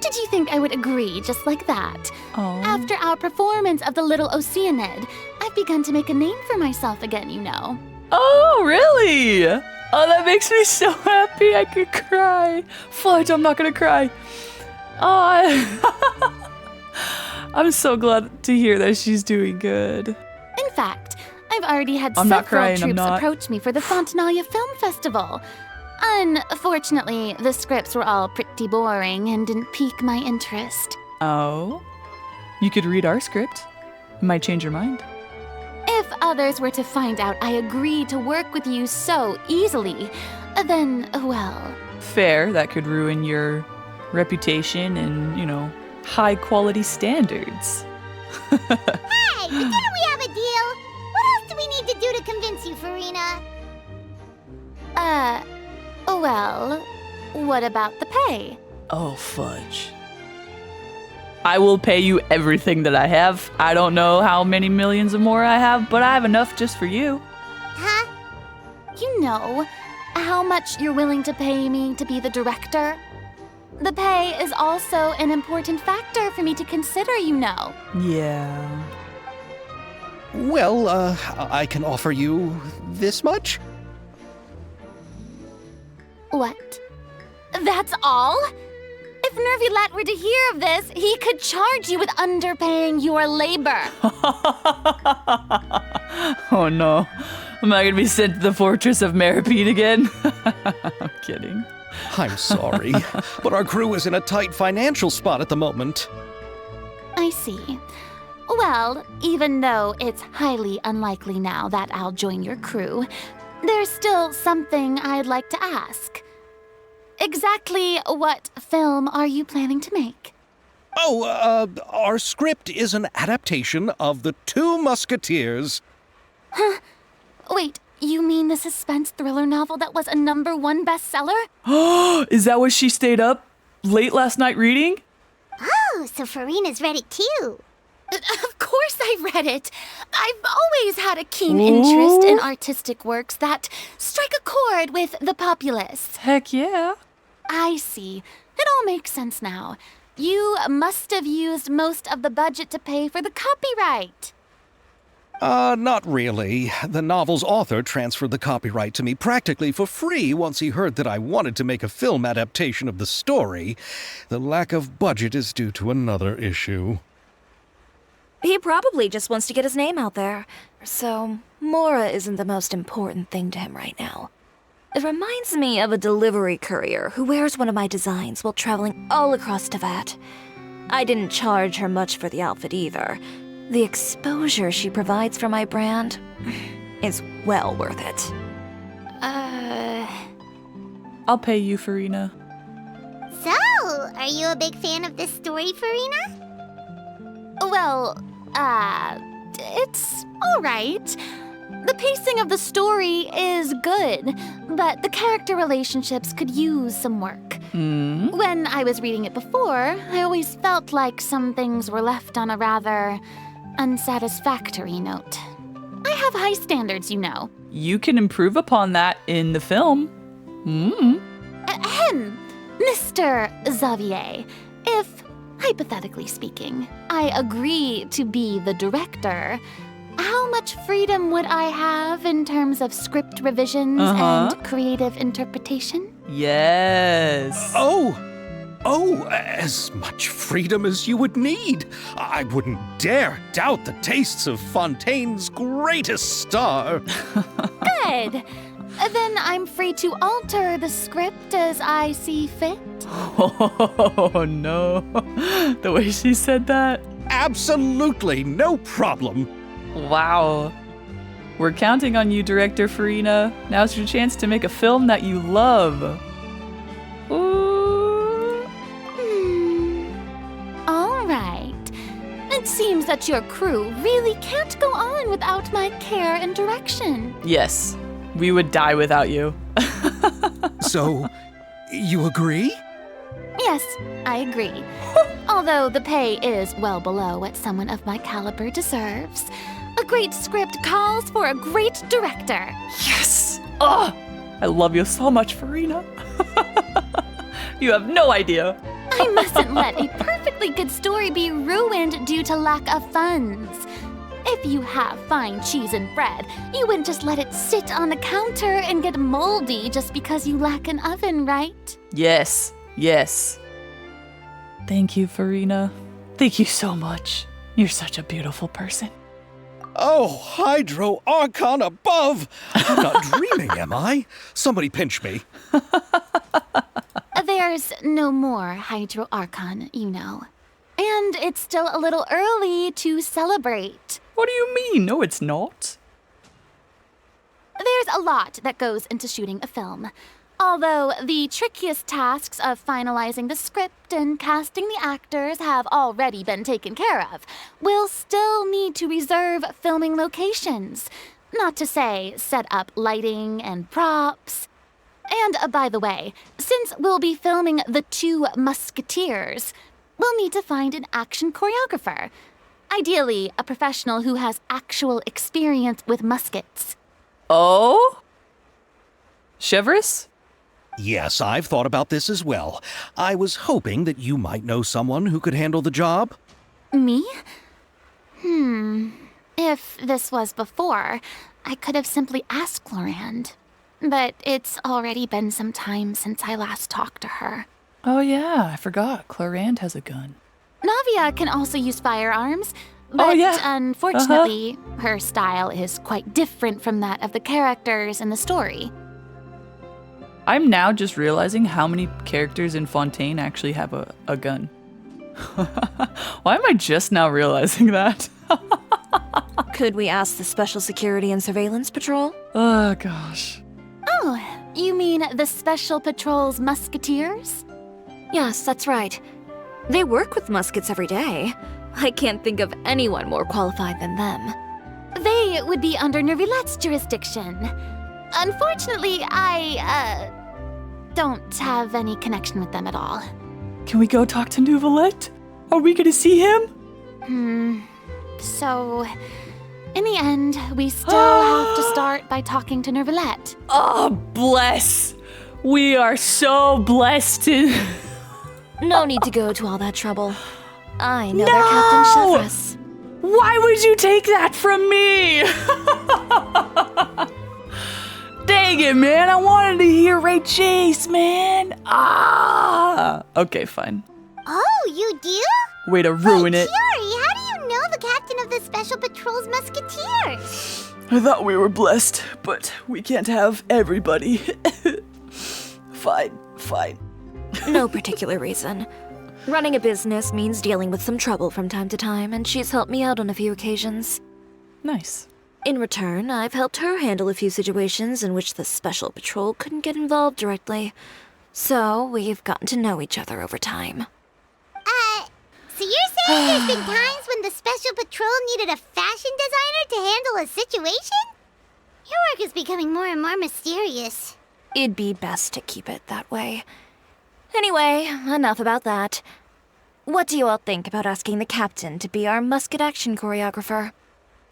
Did you think I would agree just like that? Oh. After our performance of the Little Oceanid, I've begun to make a name for myself again, you know. Oh, really? Oh, that makes me so happy. I could cry. Fudge, I'm not gonna cry. Oh, I'm so glad to hear that she's doing good. In fact, I've already had I'm not several crying, I'm troops not. approach me for the Fontaine Film Festival. Unfortunately, the scripts were all pretty boring and didn't pique my interest. Oh? You could read our script. It might change your mind. If others were to find out I agreed to work with you so easily, then, well... Fair, that could ruin your reputation and, high-quality standards. Hey, but didn't we have a deal? What else do we need to do to convince you, Farina? Well, what about the pay? Oh, fudge. I will pay you everything that I have. I don't know how many millions of more I have, but I have enough just for you. Huh? You know how much you're willing to pay me to be the director? The pay is also an important factor for me to consider, you know. Yeah. Well, I can offer you this much? What? That's all? If Nervilat were to hear of this, he could charge you with underpaying your labor. Oh no. Am I gonna be sent to the fortress of Meripede again? I'm kidding. I'm sorry, but our crew is in a tight financial spot at the moment. I see. Well, even though it's highly unlikely now that I'll join your crew, there's still something I'd like to ask. Exactly what film are you planning to make? Oh, our script is an adaptation of The Two Musketeers. Huh? Wait, you mean the suspense thriller novel that was a #1 bestseller? Is that what she stayed up late last night reading? Oh, so Farina's read it too. Of course I read it. I've always had a keen interest in artistic works that strike a chord with the populace. Heck yeah. I see. It all makes sense now. You must have used most of the budget to pay for the copyright. Not really. The novel's author transferred the copyright to me practically for free once he heard that I wanted to make a film adaptation of the story. The lack of budget is due to another issue. He probably just wants to get his name out there. So, Mora isn't the most important thing to him right now. It reminds me of a delivery courier who wears one of my designs while traveling all across Teyvat. I didn't charge her much for the outfit either. The exposure she provides for my brand is well worth it. I'll pay you, Farina. So, are you a big fan of this story, Farina? Well, it's alright. The pacing of the story is good, but the character relationships could use some work. When I was reading it before, I always felt like some things were left on a rather unsatisfactory note. I have high standards, you know. You can improve upon that in the film. Ahem, Mr. Xavier, if, hypothetically speaking, I agree to be the director, how much freedom would I have in terms of script revisions and creative interpretation? Yes. Oh, as much freedom as you would need. I wouldn't dare doubt the tastes of Fontaine's greatest star. Good. Then I'm free to alter the script as I see fit. Oh, no. The way she said that. Absolutely, no problem. Wow. We're counting on you, Director Farina. Now's your chance to make a film that you love. Ooh. All right. It seems that your crew really can't go on without my care and direction. Yes, we would die without you. So, you agree? Yes, I agree. Although the pay is well below what someone of my caliber deserves. A great script calls for a great director. Yes! Oh, I love you so much, Farina. You have no idea. I mustn't let a perfectly good story be ruined due to lack of funds. If you have fine cheese and bread, you wouldn't just let it sit on the counter and get moldy just because you lack an oven, right? Yes. Thank you, Farina. Thank you so much. You're such a beautiful person. Oh, Hydro Archon above! I'm not dreaming, am I? Somebody pinch me. There's no more Hydro Archon, you know. And it's still a little early to celebrate. What do you mean? No, it's not. There's a lot that goes into shooting a film. Although the trickiest tasks of finalizing the script and casting the actors have already been taken care of, we'll still need to reserve filming locations. Not to say set up lighting and props. And by the way, since we'll be filming The Two Musketeers, we'll need to find an action choreographer. Ideally, a professional who has actual experience with muskets. Oh? Chevris? Yes, I've thought about this as well. I was hoping that you might know someone who could handle the job. Me? If this was before, I could have simply asked Florand. But it's already been some time since I last talked to her. Oh yeah, I forgot. Clarand has a gun. Navia can also use firearms, but unfortunately, her style is quite different from that of the characters in the story. I'm now just realizing how many characters in Fontaine actually have a gun. Why am I just now realizing that? Could we ask the Special Security and Surveillance Patrol? Oh gosh. Oh, you mean the Special Patrol's Musketeers? Yes, that's right. They work with muskets every day. I can't think of anyone more qualified than them. They would be under Nervilette's jurisdiction. Unfortunately, I don't have any connection with them at all. Can we go talk to Nouvelette? Are we gonna see him? So, in the end, we still have to start by talking to Nervilette. Oh, bless. We are so blessed. No need to go to all that trouble. I know their Captain Chevris. Why would you take that from me? Dang it, man. I wanted to hear Ray Chase, man. Okay, fine. Oh, you do? Way to ruin it. Chiori, how do you know the captain of the Special Patrol's Musketeers? I thought we were blessed, but we can't have everybody. Fine. No particular reason. Running a business means dealing with some trouble from time to time, and she's helped me out on a few occasions. Nice. In return, I've helped her handle a few situations in which the Special Patrol couldn't get involved directly. So, we've gotten to know each other over time. So you're saying there's been times when the Special Patrol needed a fashion designer to handle a situation? Your work is becoming more and more mysterious. It'd be best to keep it that way. Anyway, enough about that. What do you all think about asking the captain to be our musket action choreographer?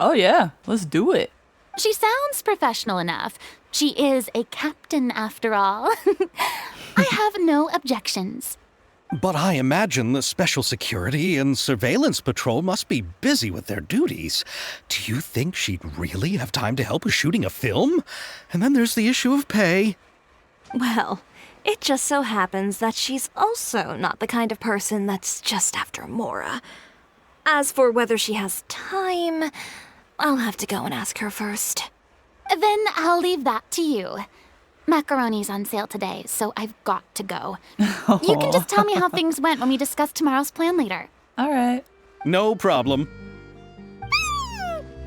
Oh yeah, let's do it. She sounds professional enough. She is a captain after all. I have no objections. But I imagine the Special Security and Surveillance Patrol must be busy with their duties. Do you think she'd really have time to help with shooting a film? And then there's the issue of pay. Well, it just so happens that she's also not the kind of person that's just after Mora. As for whether she has time, I'll have to go and ask her first. Then I'll leave that to you. Macaroni's on sale today, so I've got to go. You can just tell me how things went when we discuss tomorrow's plan later. All right. No problem.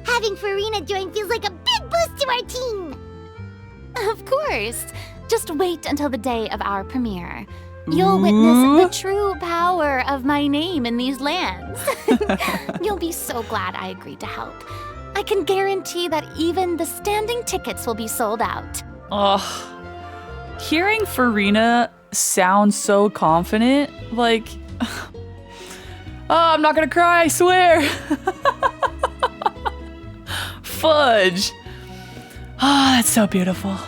Having Farina join feels like a big boost to our team. Of course. Just wait until the day of our premiere. You'll witness the true power of my name in these lands. You'll be so glad I agreed to help. I can guarantee that even the standing tickets will be sold out. Hearing Farina sound so confident, like, I'm not gonna cry, I swear. Fudge. That's so beautiful.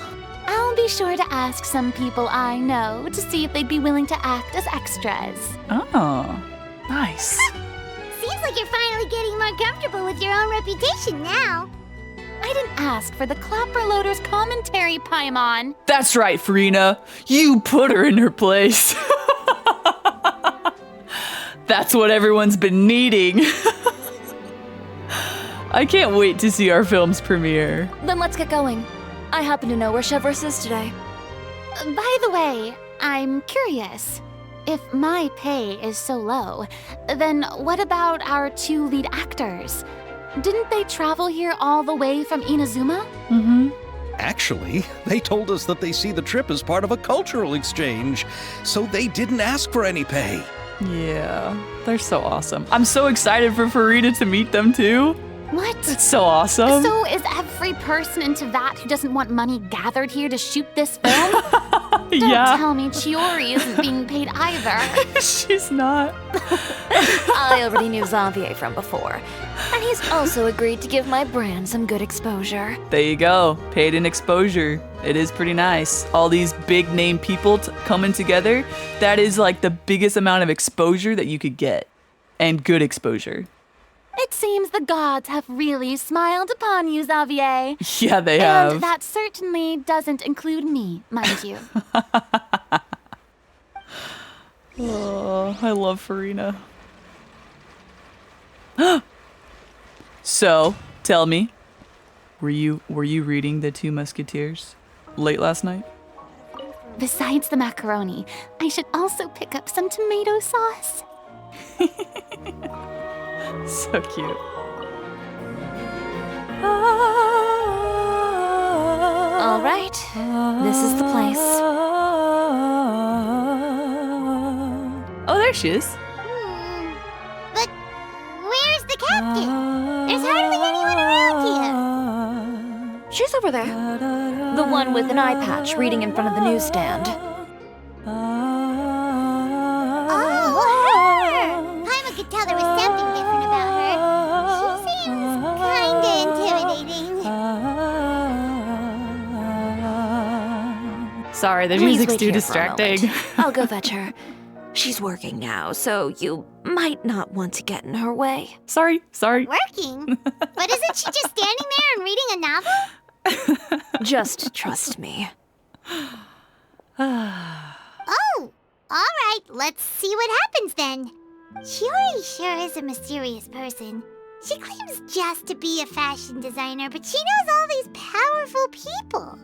I'll be sure to ask some people I know to see if they'd be willing to act as extras. Oh, nice. Seems like you're finally getting more comfortable with your own reputation now. I didn't ask for the Clapper Loader's commentary, Paimon. That's right, Farina. You put her in her place. That's what everyone's been needing. I can't wait to see our film's premiere. Then let's get going. I happen to know where Chevrolet is today. By the way, I'm curious. If my pay is so low, then what about our two lead actors? Didn't they travel here all the way from Inazuma? Mm-hmm. Actually, they told us that they see the trip as part of a cultural exchange, so they didn't ask for any pay. Yeah, they're so awesome. I'm so excited for Farina to meet them too. What? It's so awesome. So is every person into that who doesn't want money gathered here to shoot this film? Don't tell me Chiori isn't being paid either. She's not. I already knew Xavier from before, and he's also agreed to give my brand some good exposure. There you go. Paid in exposure. It is pretty nice. All these big name people coming together. That is like the biggest amount of exposure that you could get. And good exposure. It seems the gods have really smiled upon you, Xavier. Yeah, they have. And that certainly doesn't include me, mind you. Oh, I love Farina. So, tell me, were you reading The Two Musketeers late last night? Besides the macaroni, I should also pick up some tomato sauce. So cute. All right, this is the place. Oh, there she is. But where's the captain? There's hardly anyone around here. She's over there. The one with an eye patch reading in front of the newsstand. Paimon could tell there was something different about her. She seems kinda intimidating. Sorry, the Please music's wait too here for a distracting. moment. I'll go fetch her. She's working now, so you might not want to get in her way. Sorry. Working? But isn't she just standing there and reading a novel? Just trust me. Oh, alright, let's see what happens then. Shiori sure is a mysterious person. She claims just to be a fashion designer, but she knows all these powerful people.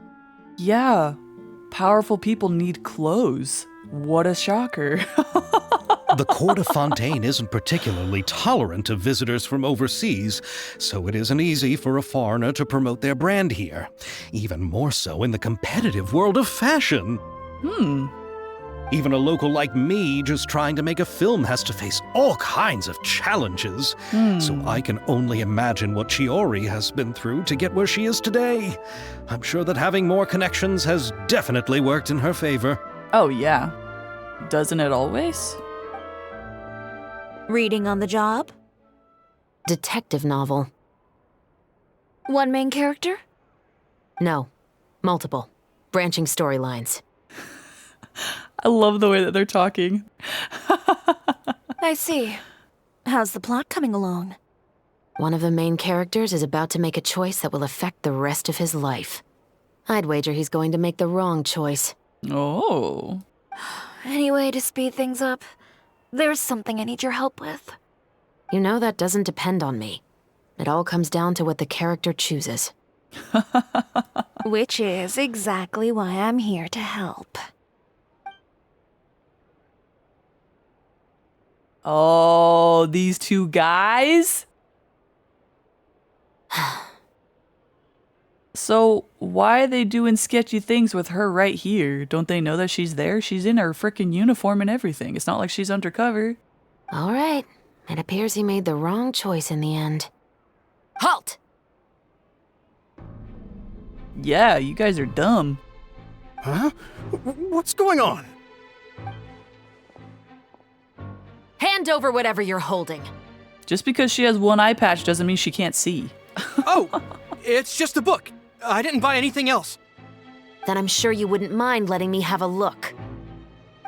Yeah, powerful people need clothes. What a shocker. The court of Fontaine isn't particularly tolerant of visitors from overseas, so it isn't easy for a foreigner to promote their brand here. Even more so in the competitive world of fashion. Even a local like me just trying to make a film has to face all kinds of challenges. So I can only imagine what Shiori has been through to get where she is today. I'm sure that having more connections has definitely worked in her favor. Oh, yeah. Doesn't it always? Reading on the job? Detective novel. One main character? No. Multiple. Branching storylines. I love the way that they're talking. I see. How's the plot coming along? One of the main characters is about to make a choice that will affect the rest of his life. I'd wager he's going to make the wrong choice. Oh. Any way to speed things up? There's something I need your help with. You know that doesn't depend on me. It all comes down to what the character chooses. Which is exactly why I'm here to help. Oh, these two guys? So, why are they doing sketchy things with her right here? Don't they know that she's there? She's in her frickin' uniform and everything. It's not like she's undercover. All right. It appears he made the wrong choice in the end. Halt! Yeah, you guys are dumb. Huh? What's going on? Hand over whatever you're holding. Just because she has one eye patch doesn't mean she can't see. Oh, it's just a book. I didn't buy anything else. Then I'm sure you wouldn't mind letting me have a look.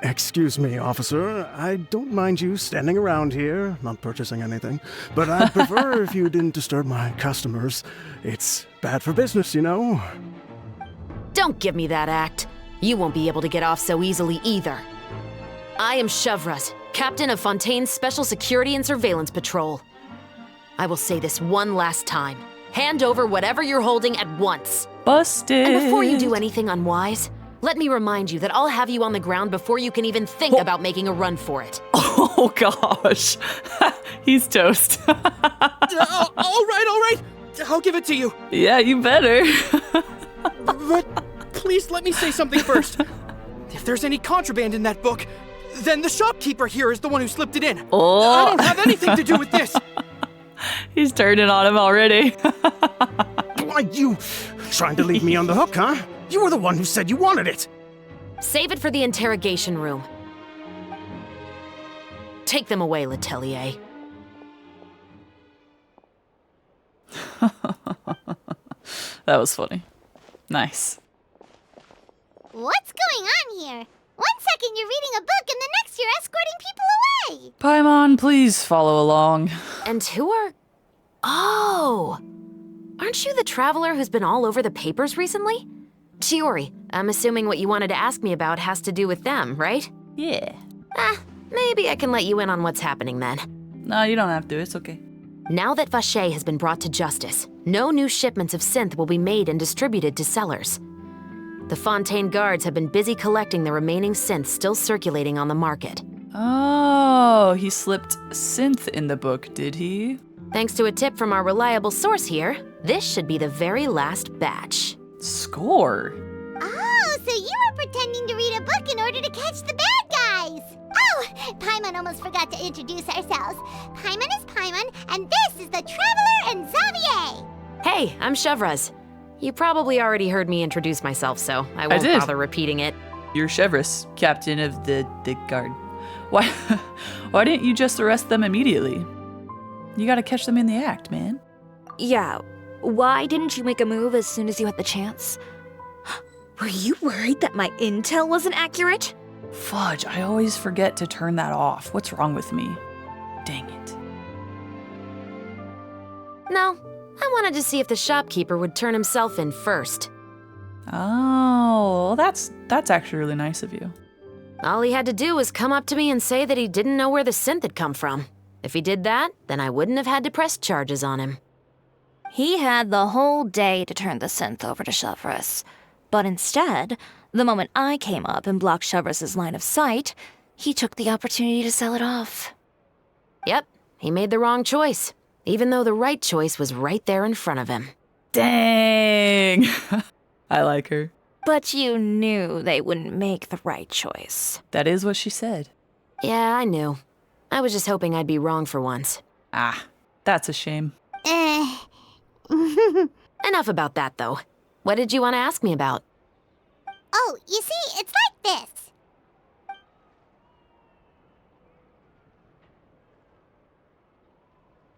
Excuse me, officer. I don't mind you standing around here, not purchasing anything, but I'd prefer if you didn't disturb my customers. It's bad for business, you know. Don't give me that act. You won't be able to get off so easily either. I am Chevraz, captain of Fontaine's Special Security and Surveillance Patrol. I will say this one last time. Hand over whatever you're holding at once. Busted. And before you do anything unwise, let me remind you that I'll have you on the ground before you can even think about making a run for it. Oh gosh. He's toast. All right. I'll give it to you. Yeah, you better. But please let me say something first. If there's any contraband in that book, then the shopkeeper here is the one who slipped it in. Oh. I don't have anything to do with this. He's turning on him already. Why, you trying to leave me on the hook, huh? You were the one who said you wanted it. Save it for the interrogation room. Take them away, Letelier. That was funny. Nice. What's going on here? One second you're reading a book and the next you're escorting people away. Paimon, please follow along. And who are... Oh! Aren't you the traveler who's been all over the papers recently? Chiori, I'm assuming what you wanted to ask me about has to do with them, right? Yeah. Maybe I can let you in on what's happening then. No, you don't have to. It's okay. Now that Vacher has been brought to justice, no new shipments of synth will be made and distributed to sellers. The Fontaine guards have been busy collecting the remaining synths still circulating on the market. Oh, he slipped synth in the book, did he? Thanks to a tip from our reliable source here, this should be the very last batch. Score. Oh, so you were pretending to read a book in order to catch the bad guys. Oh, Paimon almost forgot to introduce ourselves. Paimon is Paimon, and this is the Traveler and Xavier. Hey, I'm Chevraz. You probably already heard me introduce myself, so I won't did. bother repeating it. You're Chevras, captain of the guard. Why didn't you just arrest them immediately? You gotta catch them in the act, man. Yeah, why didn't you make a move as soon as you had the chance? Were you worried that my intel wasn't accurate? Fudge, I always forget to turn that off. What's wrong with me? Dang it. No, I wanted to see if the shopkeeper would turn himself in first. Oh, well, that's actually really nice of you. All he had to do was come up to me and say that he didn't know where the synth had come from. If he did that, then I wouldn't have had to press charges on him. He had the whole day to turn the synth over to Chevrus. But instead, the moment I came up and blocked Chevrus's line of sight, he took the opportunity to sell it off. Yep, he made the wrong choice, even though the right choice was right there in front of him. Dang! I like her. But you knew they wouldn't make the right choice. That is what she said. Yeah, I knew. I was just hoping I'd be wrong for once. Ah, that's a shame. Enough about that, though. What did you want to ask me about? Oh, you see, it's like this.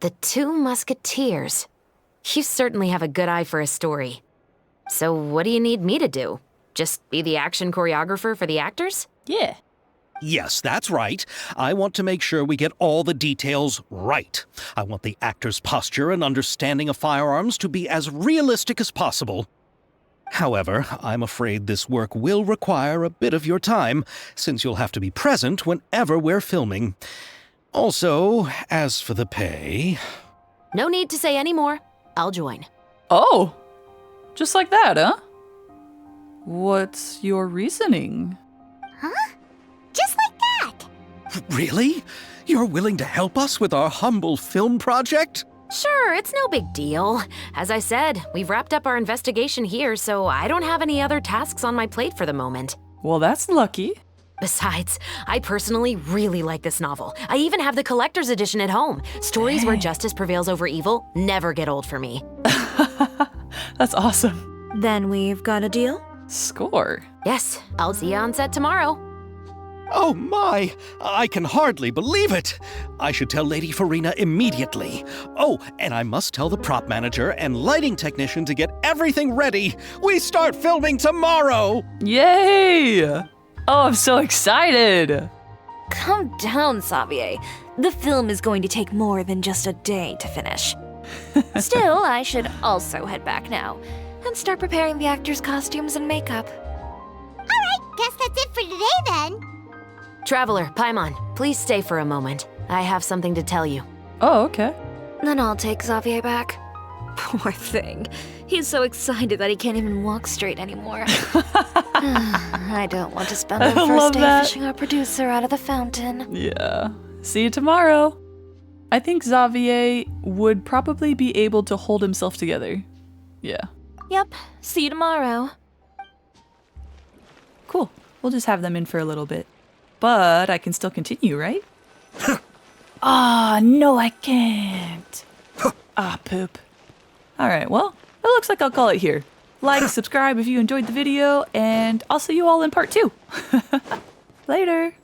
The Two Musketeers. You certainly have a good eye for a story. So what do you need me to do? Just be the action choreographer for the actors? Yeah. Yes, that's right. I want to make sure we get all the details right. I want the actor's posture and understanding of firearms to be as realistic as possible. However, I'm afraid this work will require a bit of your time, since you'll have to be present whenever we're filming. Also, as for the pay... No need to say any more. I'll join. Oh! Just like that, huh? What's your reasoning? Huh? Just like that. Really? You're willing to help us with our humble film project? Sure, it's no big deal. As I said, we've wrapped up our investigation here, so I don't have any other tasks on my plate for the moment. Well, that's lucky. Besides, I personally really like this novel. I even have the collector's edition at home. Stories where justice prevails over evil never get old for me. That's awesome. Then we've got a deal? Score. Yes, I'll see you on set tomorrow. Oh my! I can hardly believe it! I should tell Lady Farina immediately. Oh, and I must tell the prop manager and lighting technician to get everything ready. We start filming tomorrow! Yay! Oh, I'm so excited! Calm down, Xavier. The film is going to take more than just a day to finish. Still, I should also head back now and start preparing the actors' costumes and makeup. Alright, guess that's it for today then. Traveler, Paimon, please stay for a moment. I have something to tell you. Oh, okay. Then I'll take Xavier back. Poor thing. He's so excited that he can't even walk straight anymore. I don't want to spend the first day fishing our producer out of the fountain. Yeah. See you tomorrow. I think Xavier would probably be able to hold himself together. Yeah. Yep. See you tomorrow. Cool. We'll just have them in for a little bit. But I can still continue, right? Ah, no, I can't. Ah, poop. Alright, well, it looks like I'll call it here. Like, subscribe if you enjoyed the video, and I'll see you all in part 2. Later.